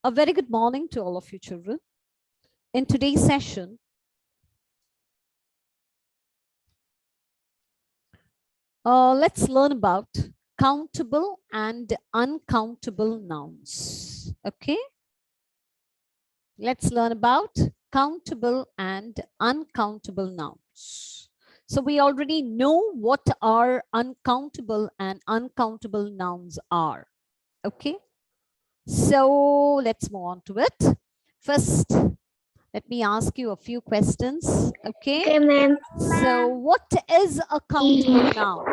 A very good morning to all of you children. In today's session, let's learn about countable and uncountable nouns. Okay, let's learn about countable and uncountable nouns. So we already know what our uncountable and uncountable nouns are. Okay, so let's move on to it. First, let me ask you a few questions. Okay. Okay, ma'am. So what is a countable noun?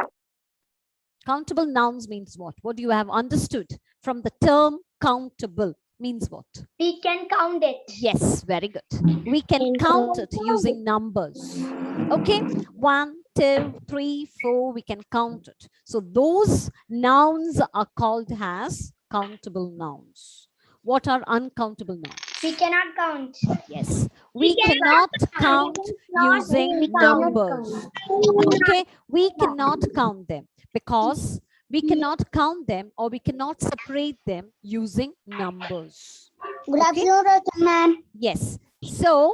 Countable nouns means what? What do you have understood from the term countable? Means what? We can count it. Yes, very good. We can count it using numbers. Okay, 1, 2, 3, 4, we can count it. So those nouns are called as countable nouns. What are uncountable nouns? We cannot count. Yes, we cannot count using numbers. Okay, we cannot count them because we cannot count them or we cannot separate them using numbers. Good Okay? afternoon, ma'am. Yes. So,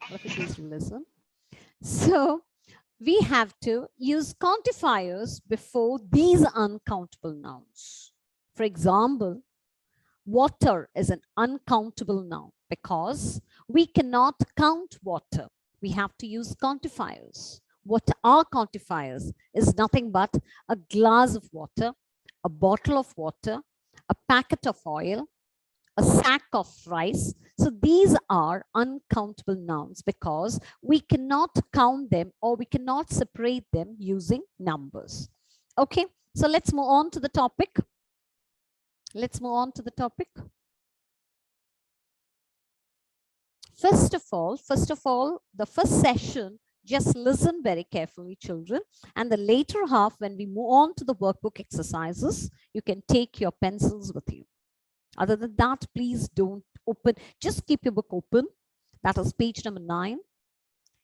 please listen. So, we have to use quantifiers before these uncountable nouns. For example, water is an uncountable noun because we cannot count water. We have to use quantifiers. What are quantifiers? Is nothing but a glass of water, a bottle of water, a packet of oil, a sack of rice. So these are uncountable nouns because we cannot count them or we cannot separate them using numbers. Okay, so let's move on to the topic. Let's move on to the topic. First of all, the first session, just listen very carefully, children. And the later half, when we move on to the workbook exercises, you can take your pencils with you. Other than that, please don't open. Just keep your book open. That is page number 9.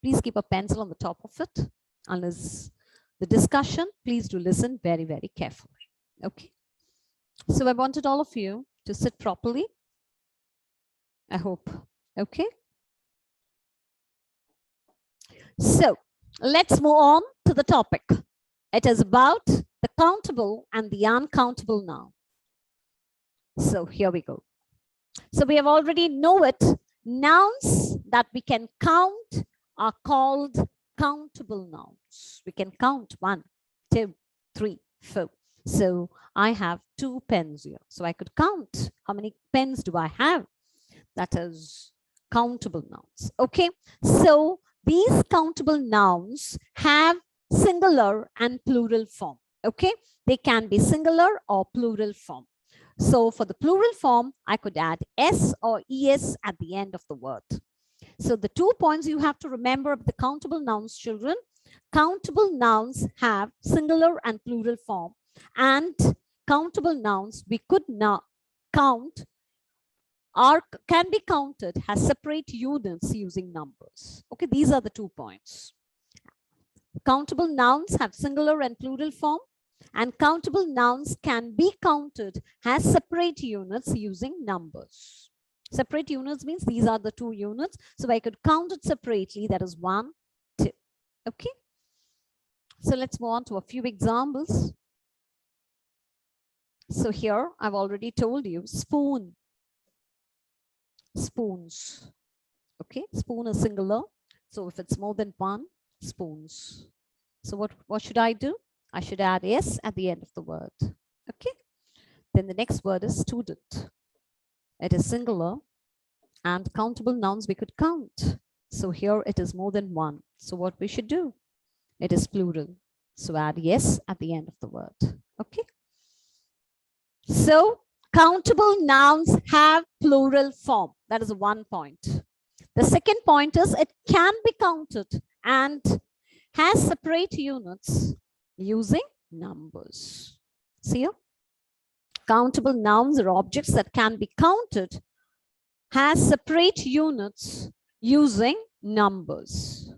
Please keep a pencil on the top of it. Unless the discussion, please do listen very, very carefully. Okay. So I wanted all of you to sit properly. I hope. Okay. So let's move on to the topic. It is about the countable and the uncountable noun. So here we go. So we have already know it. Nouns that we can count are called countable nouns. We can count 1, 2, 3, 4. So I have 2 pens here. So I could count how many pens do I have. That is countable nouns. Okay. So these countable nouns have singular and plural form. Okay. They can be singular or plural form. So for the plural form, I could add S or ES at the end of the word. So the 2 points you have to remember of the countable nouns, children. Countable nouns have singular and plural form. And countable nouns we could not count or can be counted as separate units using numbers. Okay, these are the 2 points. Countable nouns have singular and plural form, and countable nouns can be counted as separate units using numbers. Separate units means these are the 2 units. So I could count it separately. That is 1, 2. Okay. So let's move on to a few examples. So here I've already told you spoon, spoons. Okay, spoon is singular. So if it's more than 1, spoons. So what should I do? I should add S at the end of the word. Okay. Then the next word is student. It is singular and countable nouns we could count. So here it is more than 1. So what we should do? It is plural. So add yes at the end of the word. Okay. So countable nouns have plural form. That is 1 point. The second point is it can be counted and has separate units using numbers. See here? Countable nouns are objects that can be counted has separate units using numbers.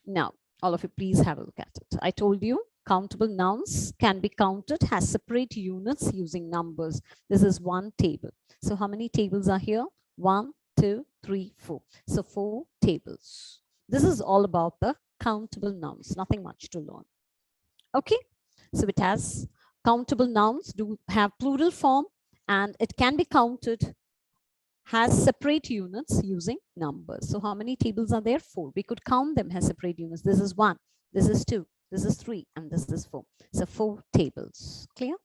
Now, all of you, please have a look at it. I told you Countable nouns can be counted as separate units using numbers. This is one table. So how many tables are here? 1, 2, 3, 4. So 4 tables. This is all about the countable nouns, nothing much to learn. Okay, so it has countable nouns do have plural form and it can be counted has separate units using numbers. So how many tables are there? 4. We could count them as separate units. This is 1, this is 2, this is 3, and this is 4. So 4 tables. Clear?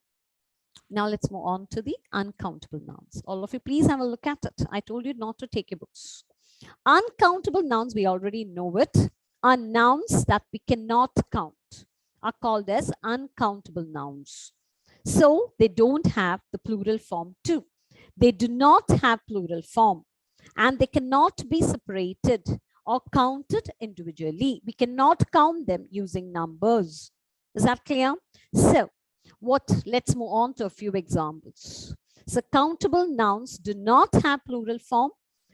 Now let's move on to the uncountable nouns. All of you, please have a look at it. I told you not to take your books. Uncountable nouns, we already know it, are nouns that we cannot count, are called as uncountable nouns. So they don't have the plural form too. They do not have plural form and they cannot be separated or counted individually. We cannot count them using numbers. Is that clear? So let's move on to a few examples. So countable nouns do not have plural form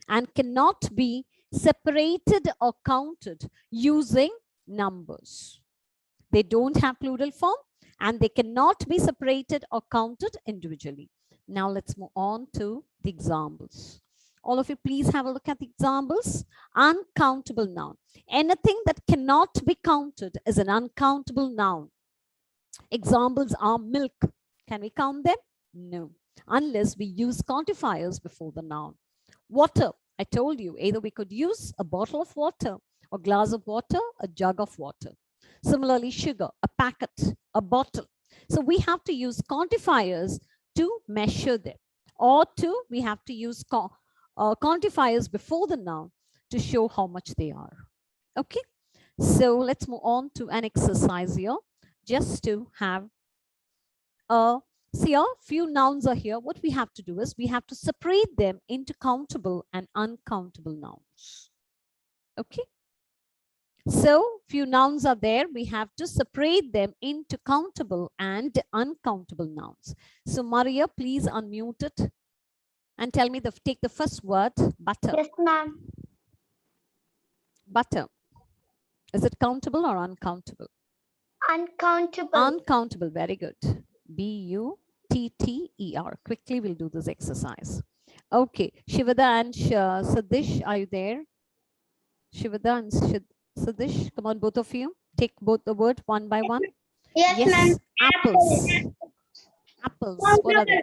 and cannot be separated or counted using numbers. They don't have plural form and they cannot be separated or counted individually. Now let's move on to the examples. All of you, please have a look at the examples. Uncountable noun. Anything that cannot be counted is an uncountable noun. Examples are milk. Can we count them? No, unless we use quantifiers before the noun. Water. I told you, either we could use a bottle of water, a glass of water, a jug of water. Similarly, sugar, a packet, a bottle. So we have to use quantifiers to measure them, or we have to use quantifiers before the noun to show how much they are. Okay, so let's move on to an exercise here, just to have see, a few nouns are here. What we have to do is we have to separate them into countable and uncountable nouns. Okay, so few nouns are there. We have to separate them into countable and uncountable nouns. So Maria, please unmute it and tell me take the first word, butter. Yes, ma'am. Butter. Is it countable or uncountable? Uncountable. Uncountable. Very good. B-U-T-T-E-R. Quickly, we'll do this exercise. Okay. Shivada and Sadish, are you there? Shivada and Sadish, come on, both of you. Take both the word one by one. Yes, ma'am. Apples. Apples. What are they?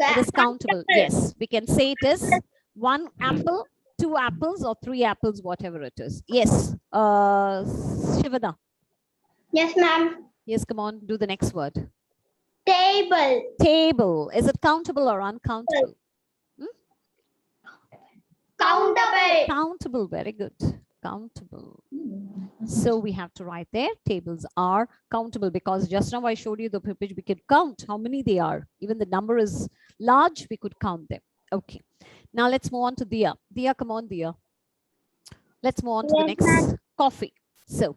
It is countable. Yes, we can say it is 1 apple, 2 apples, or 3 apples, whatever it is. Yes. Shivada. Yes, ma'am. Yes, come on, do the next word. Table. Table. Is it countable or uncountable? Countable. Countable. Very good. Countable. So we have to write there. Tables are countable because just now I showed you the page. We could count how many they are. Even the number is large, we could count them. Okay. Now let's move on to Dia. Dia, come on, Dia. Let's move on to the next. Coffee. So,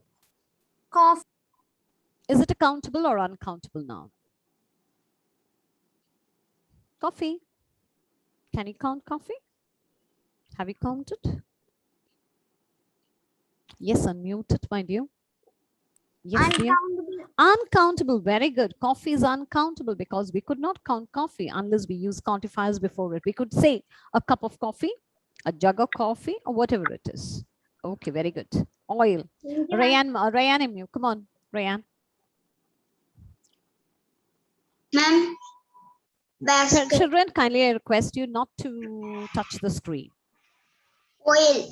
Coffee. Is it a countable or uncountable noun? Coffee. Can you count coffee? Have you counted? Yes, unmute it, my dear. Yes, Uncountable. Uncountable. Very good. Coffee is uncountable because we could not count coffee unless we use quantifiers before it. We could say a cup of coffee, a jug of coffee, or whatever it is. Okay, very good. Oil. Rayan, come on, Rayan. Ma'am. Basket. Children, kindly I request you not to touch the screen. Oil.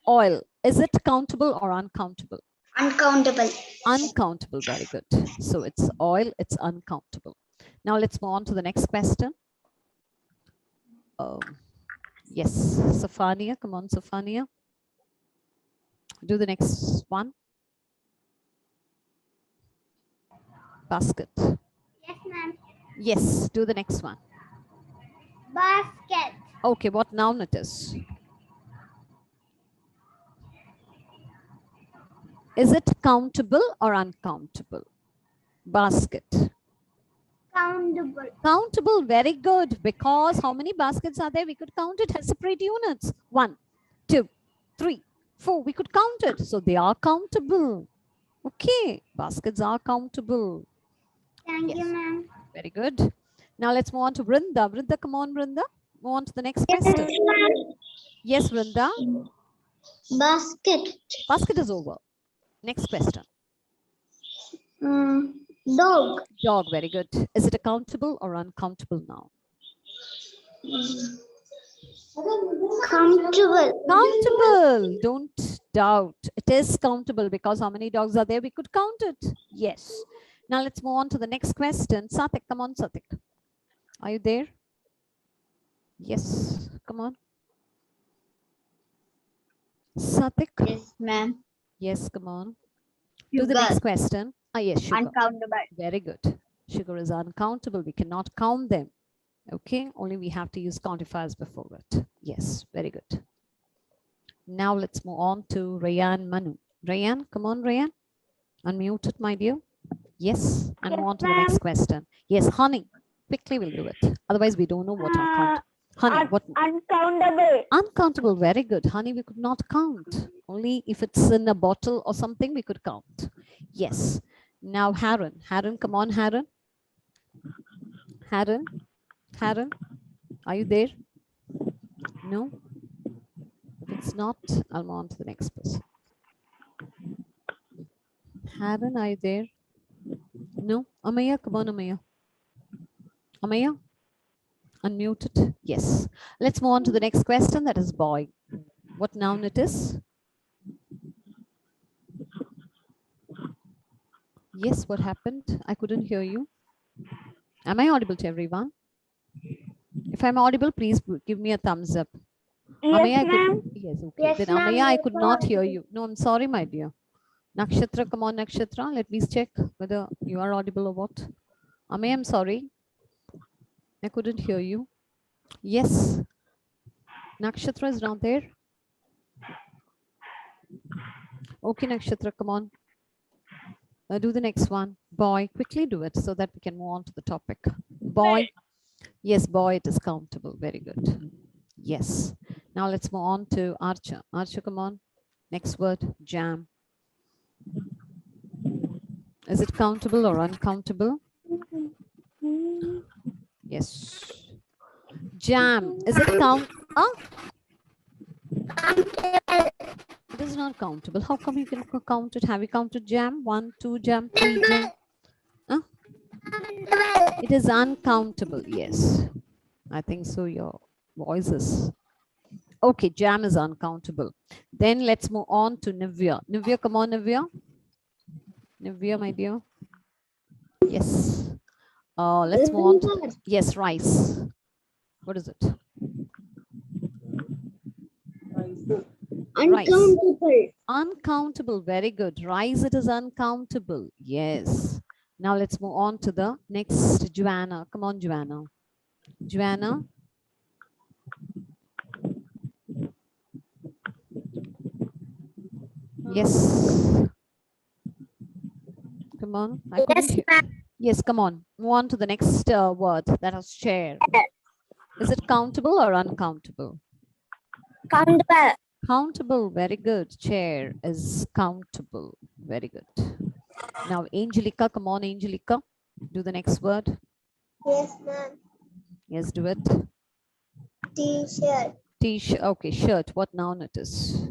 Oil. Is it countable or uncountable? Uncountable. Uncountable. Very good. So it's oil. It's uncountable. Now let's move on to the next question. Yes, Safania. Come on, Safania. Do the next one. Basket. Yes, ma'am. Yes, do the next one. Basket. Okay, what noun it is? Is it countable or uncountable? Basket. Countable. Countable, very good. Because how many baskets are there? We could count it as separate units. 1, 2, 3, 4. We could count it. So they are countable. Okay, baskets are countable. Thank you, Yes, ma'am. very good. Now let's move on to Vrinda. Vrinda, come on, Vrinda. Move on to the next Yes, question. ma'am. Yes, Vrinda. Basket. Basket is over. Next question. Dog. Dog, very good. Is it a countable or uncountable noun? Comfortable. Countable. Don't doubt. It is countable because how many dogs are there? We could count it. Yes. Now let's move on to the next question. Satik, come on, Satik. Are you there? Yes. Come on. Satik. Yes, ma'am. Yes, come on. To the next question. Ah, yes, sugar. Uncountable. Very good. Sugar is uncountable. We cannot count them. Okay. Only we have to use quantifiers before it. Yes. Very good. Now let's move on to Rayan Manu. Rayan, come on, Rayan. Unmute it, my dear. Yes. And move on to the next question. Yes, honey. Quickly we'll do it. Otherwise, we don't know what uncountable. Honey, what? Uncountable. Uncountable. Very good. Honey, we could not count. Only if it's in a bottle or something, we could count. Yes. Now, Haran. Haran, come on, Haran. Haran. Haran. Are you there? No? If it's not, I'll move on to the next person. Haran, are you there? No? Amaya, come on, Amaya. Amaya? Unmuted. Yes. Let's move on to the next question. That is boy. What noun it is? Yes, what happened? I couldn't hear you. Am I audible to everyone? If I'm audible, please give me a thumbs up. Yes, Amaya, ma'am. yes, okay. Yes, Then ma'am, Amaya, I yes, could ma'am. not hear you. No, I'm sorry, my dear. Nakshatra, come on, Nakshatra. Let me check whether you are audible or what. Amaya, I'm sorry. I couldn't hear you. Yes. Nakshatra is not there. Okay, Nakshatra, come on. Do the next one. Boy, quickly do it so that we can move on to the topic. Boy. Yes, boy, it is countable. Very good. Yes. Now let's move on to Archer. Archer, come on. Next word, jam. Is it countable or uncountable? Yes. Jam. Is it count? It is not countable. How come you can count it? Have you counted jam? 1, 2 jam, 3 jam? It is uncountable. Yes. I think so. Your voice is. Okay, jam is uncountable. Then let's move on to Nivya. Nivya, come on, Nivya. Nivya, my dear. Yes. Let's move on to yes, rice. What is it? Rice. Uncountable. Uncountable. Very good. Rice, it is uncountable. Yes. Now let's move on to the next Joanna. Come on, Joanna. Joanna. Yes. Come on. I couldn't hear. Yes, come on. Move on to the next word. That is chair. Is it countable or uncountable? Countable. Countable. Very good. Chair is countable. Very good. Now, Angelica. Come on, Angelica. Do the next word. Yes, ma'am. Yes, do it. T-shirt. T-shirt. Okay, shirt. What noun it is?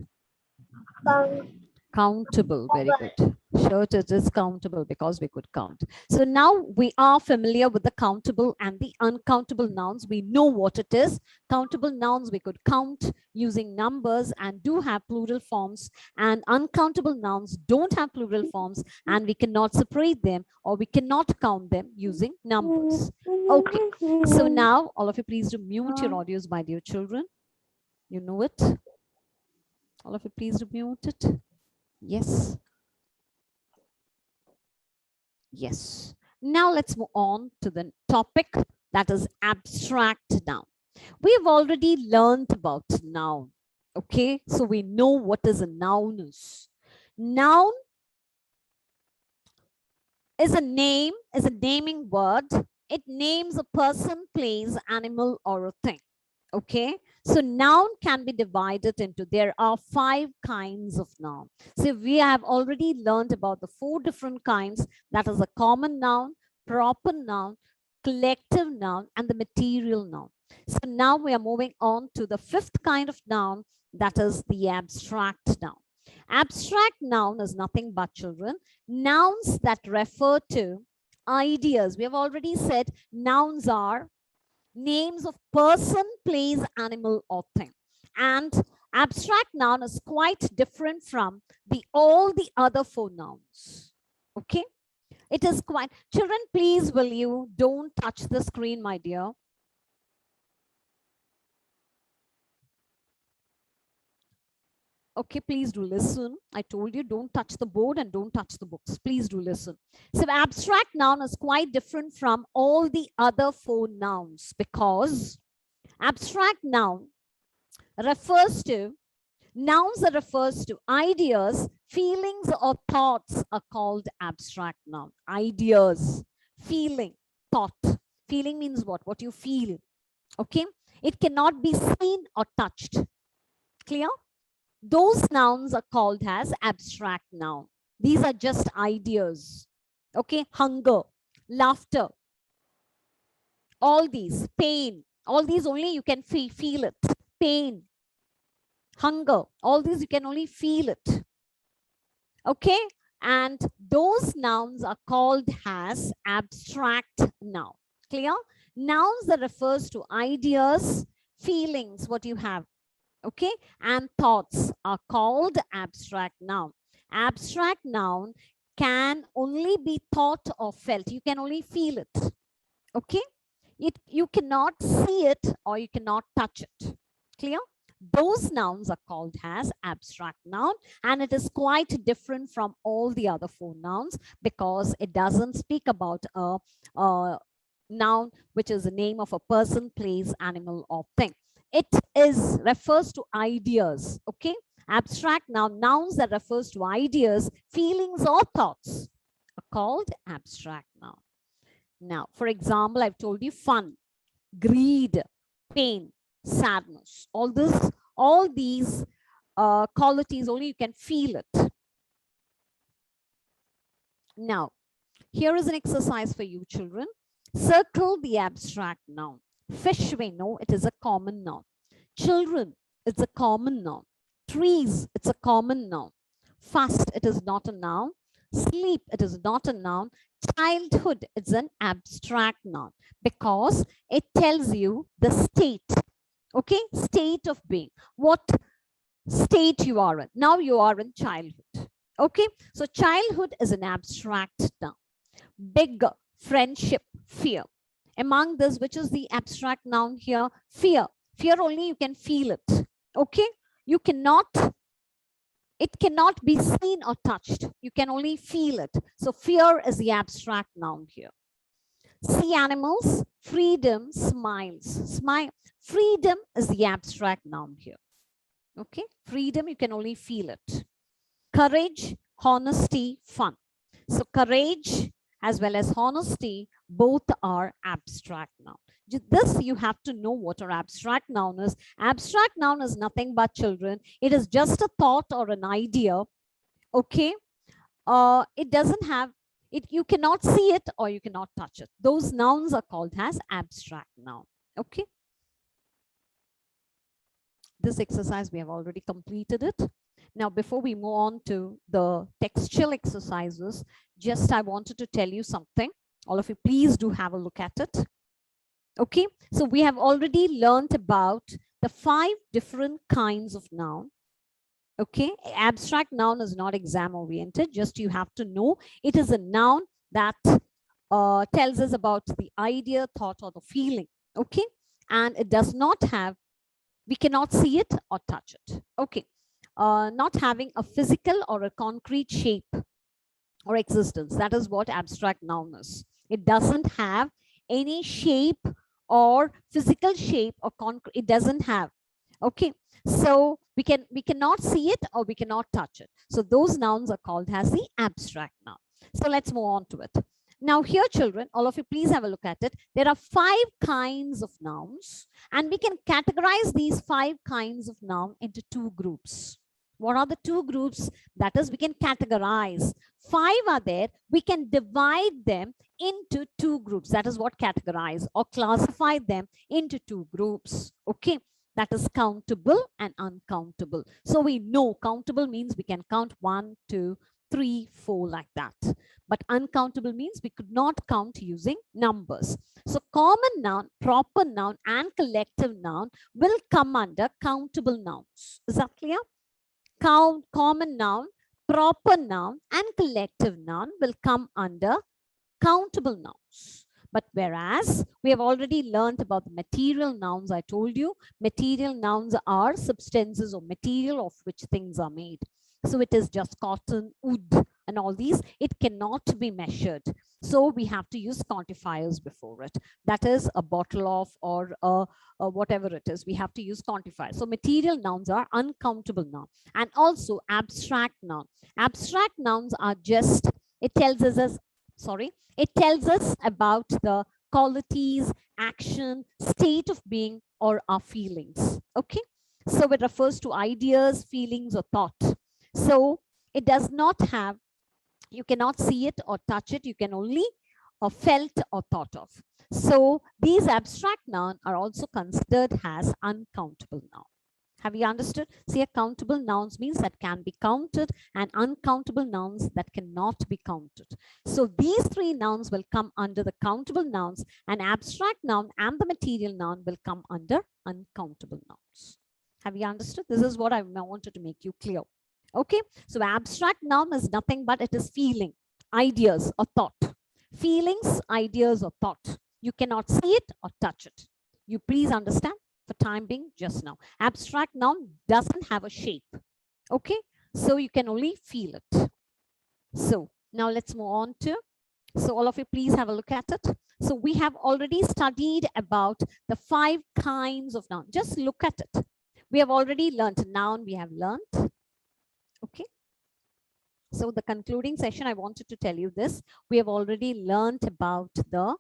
Countable. Very good. Shirt, it is countable because we could count. So now we are familiar with the countable and the uncountable nouns. We know what it is. Countable nouns we could count using numbers and do have plural forms, and uncountable nouns don't have plural forms and we cannot separate them or we cannot count them using numbers. Okay, so now all of you please do mute your audios, my dear children. You know it. All of you please do mute it. Yes. Yes. Now let's move on to the topic that is abstract noun. We have already learned about noun. Okay, so we know what is a noun is. Noun is a name, is a naming word. It names a person, place, animal, or a thing. Okay, So noun can be divided into, there are 5 kinds of noun. So we have already learned about the 4 different kinds. That is a common noun, proper noun, collective noun, and the material noun. So now we are moving on to the 5th kind of noun, that is the abstract noun. Abstract noun is nothing but, children, nouns that refer to ideas. We have already said nouns are names of person, place, animal, or thing. And abstract noun is quite different from all the other 4 nouns. Okay, it is quite, children, please will you don't touch the screen, my dear. Okay, please do listen. I told you, don't touch the board and don't touch the books. Please do listen. So abstract noun is quite different from all the other 4 nouns, because abstract noun refers to, nouns that refers to ideas, feelings, or thoughts are called abstract noun. Ideas, feeling, thought. Feeling means what? What you feel. Okay, it cannot be seen or touched. Clear? Those nouns are called as abstract noun. These are just ideas. Okay, hunger, laughter, all these, pain, all these only you can feel it. Pain, hunger, all these you can only feel it. Okay, and those nouns are called as abstract noun. Clear? Nouns that refers to ideas, feelings, what you have, okay, and thoughts are called abstract noun. Abstract noun can only be thought or felt. You can only feel it. Okay, you cannot see it or you cannot touch it. Clear? Those nouns are called as abstract noun, and it is quite different from all the other 4 nouns, because it doesn't speak about a noun which is the name of a person, place, animal, or thing. It refers to ideas. Okay, abstract noun, nouns that refers to ideas, feelings, or thoughts are called abstract noun. Now, for example, I've told you fun, greed, pain, sadness. All these qualities only you can feel it. Now, here is an exercise for you, children. Circle the abstract noun. Fish, we know it is a common noun. Children, it's a common noun. Trees, it's a common noun. Fast, it is not a noun. Sleep, it is not a noun. Childhood, it's an abstract noun, because it tells you the state. Okay, state of being. What state you are in. Now you are in childhood. Okay, so childhood is an abstract noun. Big, friendship, fear. Among this, which is the abstract noun here? Fear. Fear only you can feel it. Okay, you cannot, it cannot be seen or touched. You can only feel it. So fear is the abstract noun here. Sea animals, freedom, smiles. Smile. Freedom is the abstract noun here. Okay, freedom, you can only feel it. Courage, honesty, fun. So courage as well as honesty, both are abstract noun. This you have to know what an abstract noun is. Abstract noun is nothing but, children, it is just a thought or an idea. Okay, it doesn't have it, you cannot see it or you cannot touch it. Those nouns are called as abstract noun. Okay, this exercise we have already completed it. Now, before we move on to the textual exercises, just I wanted to tell you something. All of you, please do have a look at it. Okay, so we have already learned about the 5 different kinds of noun. Okay, abstract noun is not exam oriented, just you have to know it is a noun that tells us about the idea, thought, or the feeling. Okay, and it does not have, we cannot see it or touch it. Okay, not having a physical or a concrete shape or existence. That is what abstract noun is. It doesn't have any shape or physical shape or concrete. It doesn't have. Okay, so we cannot see it or we cannot touch it. So those nouns are called as the abstract noun. So let's move on to it. Now here, children, all of you please have a look at it. There are 5 kinds of nouns, and we can categorize these 5 kinds of noun into 2 groups. What are the 2 groups? That is, we can categorize. 5 are there. We can divide them into 2 groups. That is what categorize, or classify them into 2 groups. Okay. That is countable and uncountable. So we know countable means we can count 1, 2, 3, 4 like that. But uncountable means we could not count using numbers. So common noun, proper noun, and collective noun will come under countable nouns. Is that clear? Common noun, proper noun, and collective noun will come under countable nouns. But whereas we have already learned about the material nouns, I told you, material nouns are substances or material of which things are made. So it is just cotton, wood, and all these. It cannot be measured. So we have to use quantifiers before it. That is a bottle of, or whatever it is, we have to use quantifiers. So material nouns are uncountable noun, and also abstract noun. Abstract nouns are just, it tells us about the qualities, action, state of being, or our feelings. Okay. So it refers to ideas, feelings, or thought. So it does not have, you cannot see it or touch it. You can only felt or thought of. So these abstract nouns are also considered as uncountable noun. Have you understood? See, countable nouns means that can be counted, and uncountable nouns that cannot be counted. So these 3 nouns will come under the countable nouns, and abstract noun and the material noun will come under uncountable nouns. Have you understood? This is what I wanted to make you clear. Okay, so abstract noun is nothing but it is feeling, ideas, or thought. Feelings, ideas, or thought. You cannot see it or touch it. You please understand. For time being, just now. Abstract noun doesn't have a shape. Okay, so you can only feel it. So now let's move on to, so all of you please have a look at it. So we have already studied about the 5 kinds of noun. Just look at it. We have already learned noun, we have learned. Okay. So the concluding session, I wanted to tell you this. We have already learned about the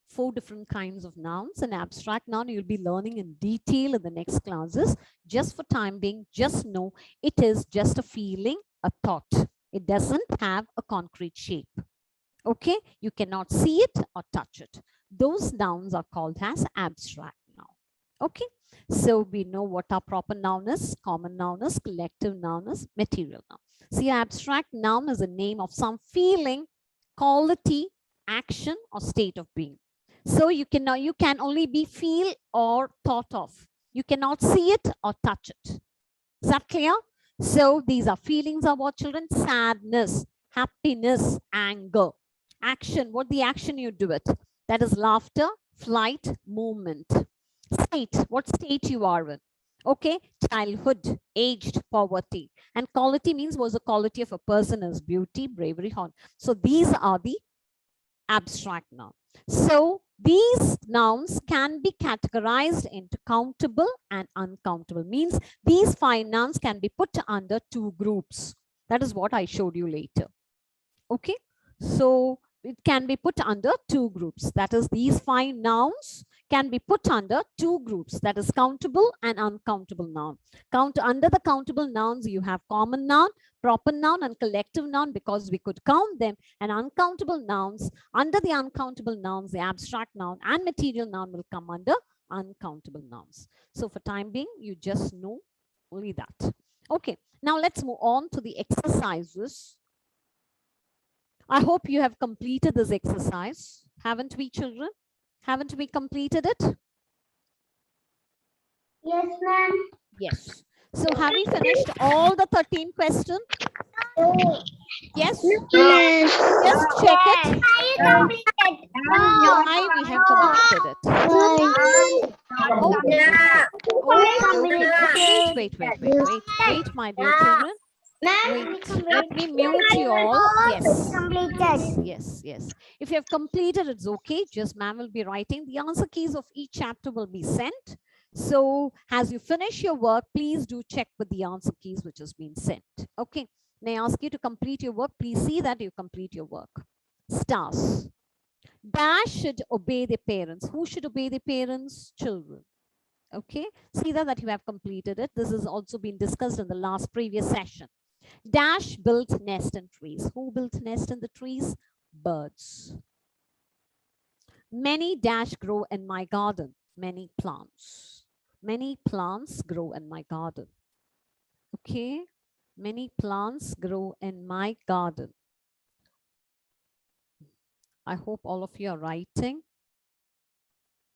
4 different kinds of nouns. An abstract noun you'll be learning in detail in the next classes. Just for time being, just know it is just a feeling, a thought. It doesn't have a concrete shape. Okay, you cannot see it or touch it. Those nouns are called as abstract noun. Okay, so we know what our proper noun is, common noun is, collective noun is, material noun. See, abstract noun is a name of some feeling, quality, action, or state of being. So you can only be feel or thought of. You cannot see it or touch it. Is that clear? So these are feelings of what, children? Sadness, happiness, anger. Action, what the action you do it? That is laughter, flight, movement. State, what state you are in? Okay, childhood, aged, poverty. And quality means was the quality of a person as beauty, bravery, honor. So these are the abstract nouns. So these nouns can be categorized into countable and uncountable. Means these 5 nouns can be put under 2 groups. That is what I showed you later. Okay, so it can be put under 2 groups. That is, these 5 nouns can be put under 2 groups. That is countable and uncountable noun. Under the countable nouns, you have common noun, proper noun, and collective noun, because we could count them. And uncountable nouns, under the uncountable nouns, the abstract noun and material noun will come under uncountable nouns. So for time being, you just know only that. Okay, now let's move on to the exercises. I hope you have completed this exercise. Haven't we, children? Haven't we completed it? Yes, ma'am. Yes. So have we finished all the 13 questions? Yes? Just check it. Why we have completed it? Wait, my dear children. Wait, let me mute you all. Yes. If you have completed, it's okay. Just ma'am will be writing. The answer keys of each chapter will be sent. So as you finish your work, please do check with the answer keys which has been sent. Okay. May I ask you to complete your work? Please see that you complete your work. Stars. Dash should obey their parents. Who should obey their parents? Children. Okay, see that you have completed it. This has also been discussed in the last previous session. Dash built nest in trees. Who built nest in the trees? Birds. Many dash grow in my garden. Many plants. Many plants grow in my garden. Okay, many plants grow in my garden. I hope all of you are writing.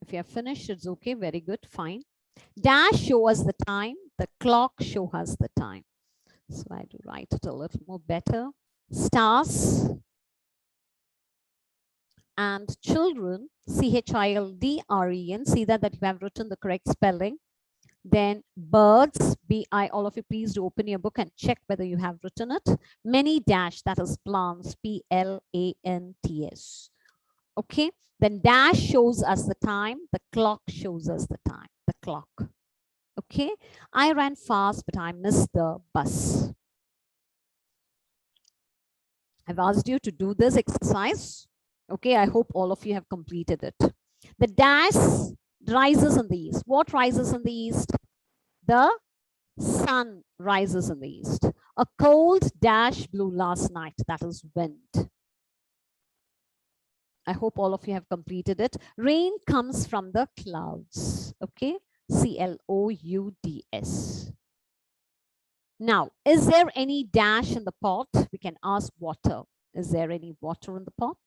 If you have finished, it's okay. Very good. Fine. Dash show us the time. The clock show us the time. So I do write it a little more better. Stars and children, children. See that you have written the correct spelling. Then birds, bi. All of you, please do open your book and check whether you have written it. Many dash, that is plants, plants. Okay, then dash shows us the time. The clock shows us the time. The clock. Okay, I ran fast, but I missed the bus. I've asked you to do this exercise. Okay, I hope all of you have completed it. The dash rises in the east. What rises in the east? The sun rises in the east. A cold dash blew last night. That is wind. I hope all of you have completed it. Rain comes from the clouds. Okay, clouds. Now, is there any dash in the pot? We can ask water. Is there any water in the pot?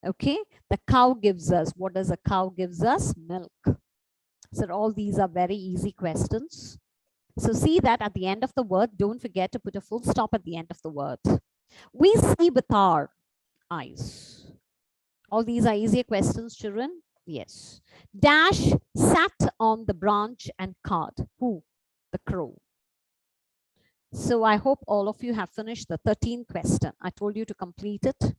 Okay, the cow gives us, what does a cow gives us? Milk. So all these are very easy questions. So see that at the end of the word, don't forget to put a full stop at the end of the word. We see with our eyes. All these are easier questions, children. Yes. Dash sat on the branch and cawed. Who? The crow. So I hope all of you have finished the 13th question. I told you to complete it.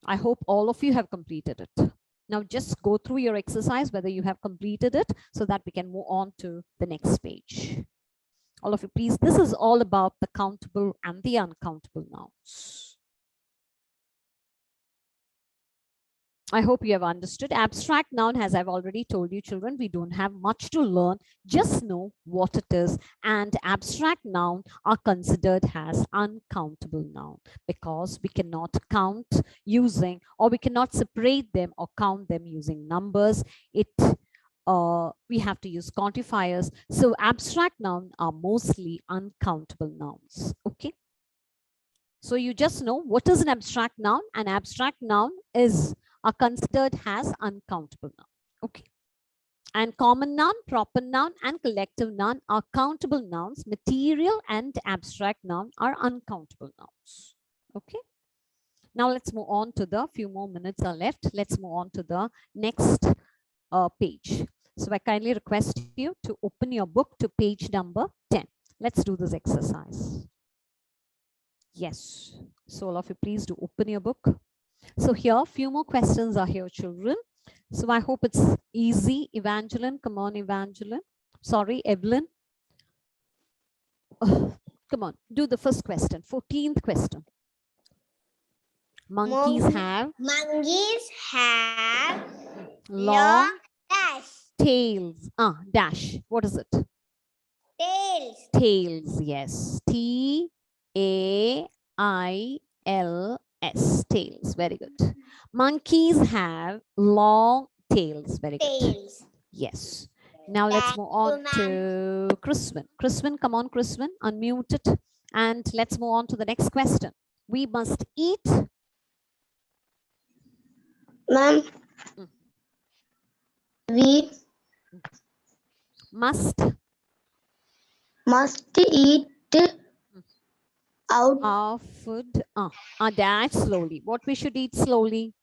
I hope all of you have completed it. Now just go through your exercise, whether you have completed it, so that we can move on to the next page. All of you, please, this is all about the countable and the uncountable nouns. I hope you have understood. Abstract noun, as I've already told you, children, we don't have much to learn. Just know what it is. And abstract noun are considered as uncountable noun because we cannot count using, or we cannot separate them or count them using numbers. We have to use quantifiers. So abstract noun are mostly uncountable nouns. Okay. So you just know what is an abstract noun. An abstract noun are considered as uncountable noun. Okay. And common noun, proper noun, and collective noun are countable nouns. Material and abstract noun are uncountable nouns. Okay. Now let's move on to the few more minutes are left. Let's move on to the next page. So I kindly request you to open your book to page number 10. Let's do this exercise. Yes. So all of you, please do open your book. So here, a few more questions are here, children. So I hope it's easy. Evangeline, come on, Evangeline. Sorry, Evelyn. Come on, do the first question. 14th question. Monkeys have long tails. Dash. What is it? Tails. Tails, yes. Tails. Tails. Very good. Monkeys have long tails. Very good. Tails. Yes. Now let's move on to Chriswin. Chriswin, come on, Chriswin. Unmute it. And let's move on to the next question. We must eat. Ma'am. We Must eat out our food. Dash slowly. What we should eat slowly?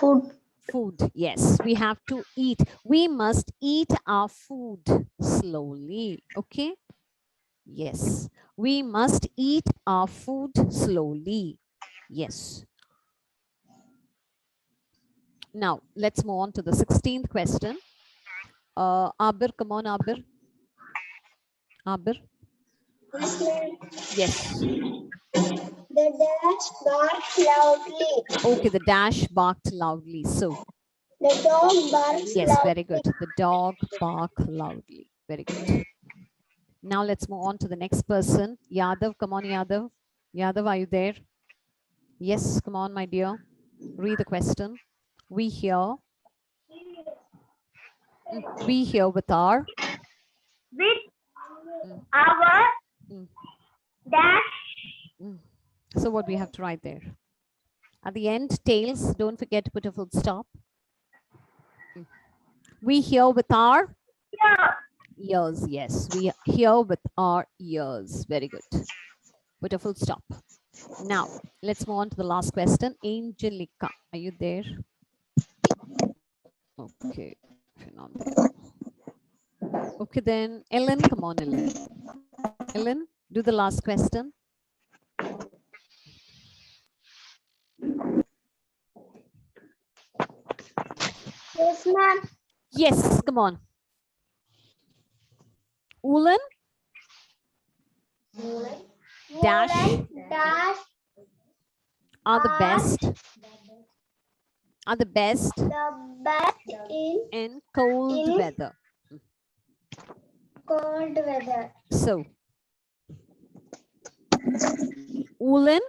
food. Food. Yes, we have to eat. We must eat our food slowly. Okay. Yes, we must eat our food slowly. Yes. Now, let's move on to the 16th question. Abir, come on, Abir. Abir. Yes. The dash barks loudly. Okay, the dash barked loudly. So, The dog barks yes, loudly. very good. The dog barked loudly. Very good. Now let's move on to the next person. Yadav, come on, Yadav. Yadav, are you there? Yes, come on, my dear. Read the question. We hear. We hear with our. With Mm, our mm, dash. mm. So what we have to write there? At the end, tails. Don't forget to put a full stop. Mm. We hear with our ears. Yes, we hear with our ears. Very good. Put a full stop. Now, let's move on to the last question. Angelica, are you there? Okay, if you're not there. Okay, then Ellen, come on, Ellen. Ellen, do the last question. Yes, ma'am. Yes, come on. Ulan, dash Dash are the best. Are the best the best in cold in weather. cold weather. So, Ulan,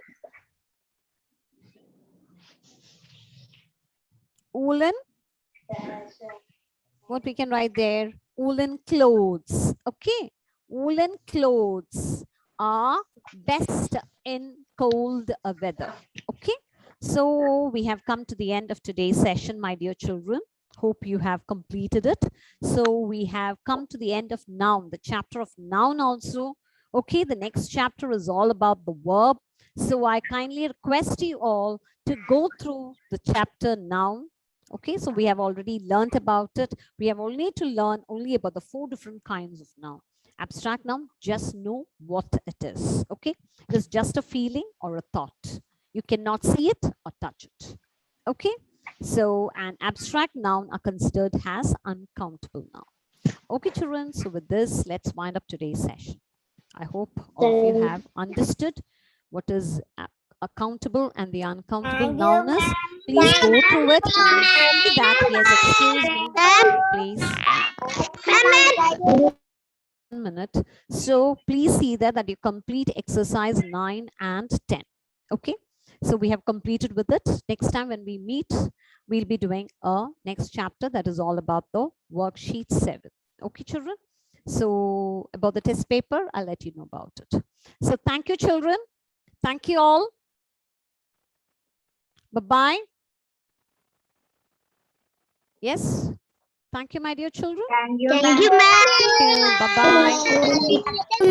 what we can write there? Woolen clothes. Okay, woolen clothes are best in cold weather. Okay, so we have come to the end of today's session, my dear children. Hope you have completed it. So we have come to the end of noun, the chapter of noun also. Okay, the next chapter is all about the verb. So I kindly request you all to go through the chapter noun. Okay, so we have already learned about it. We have only to learn only about the 4 different kinds of noun. Abstract noun, just know what it is. Okay, it is just a feeling or a thought. You cannot see it or touch it. Okay, so an abstract noun are considered as uncountable noun. Okay, children, so with this, let's wind up today's session. I hope all of you have understood what is a countable and the uncountable noun is. Please go through it and you see that, yes, excuse me, please. 1 minute. So please see that you complete exercise 9 and 10. Okay, so we have completed with it. Next time when we meet, we'll be doing a next chapter that is all about the worksheet 7. Okay, children. So about the test paper, I'll let you know about it. So thank you, children. Thank you all. Bye-bye. Yes. Thank you, my dear children. Thank you, ma'am. Bye-bye.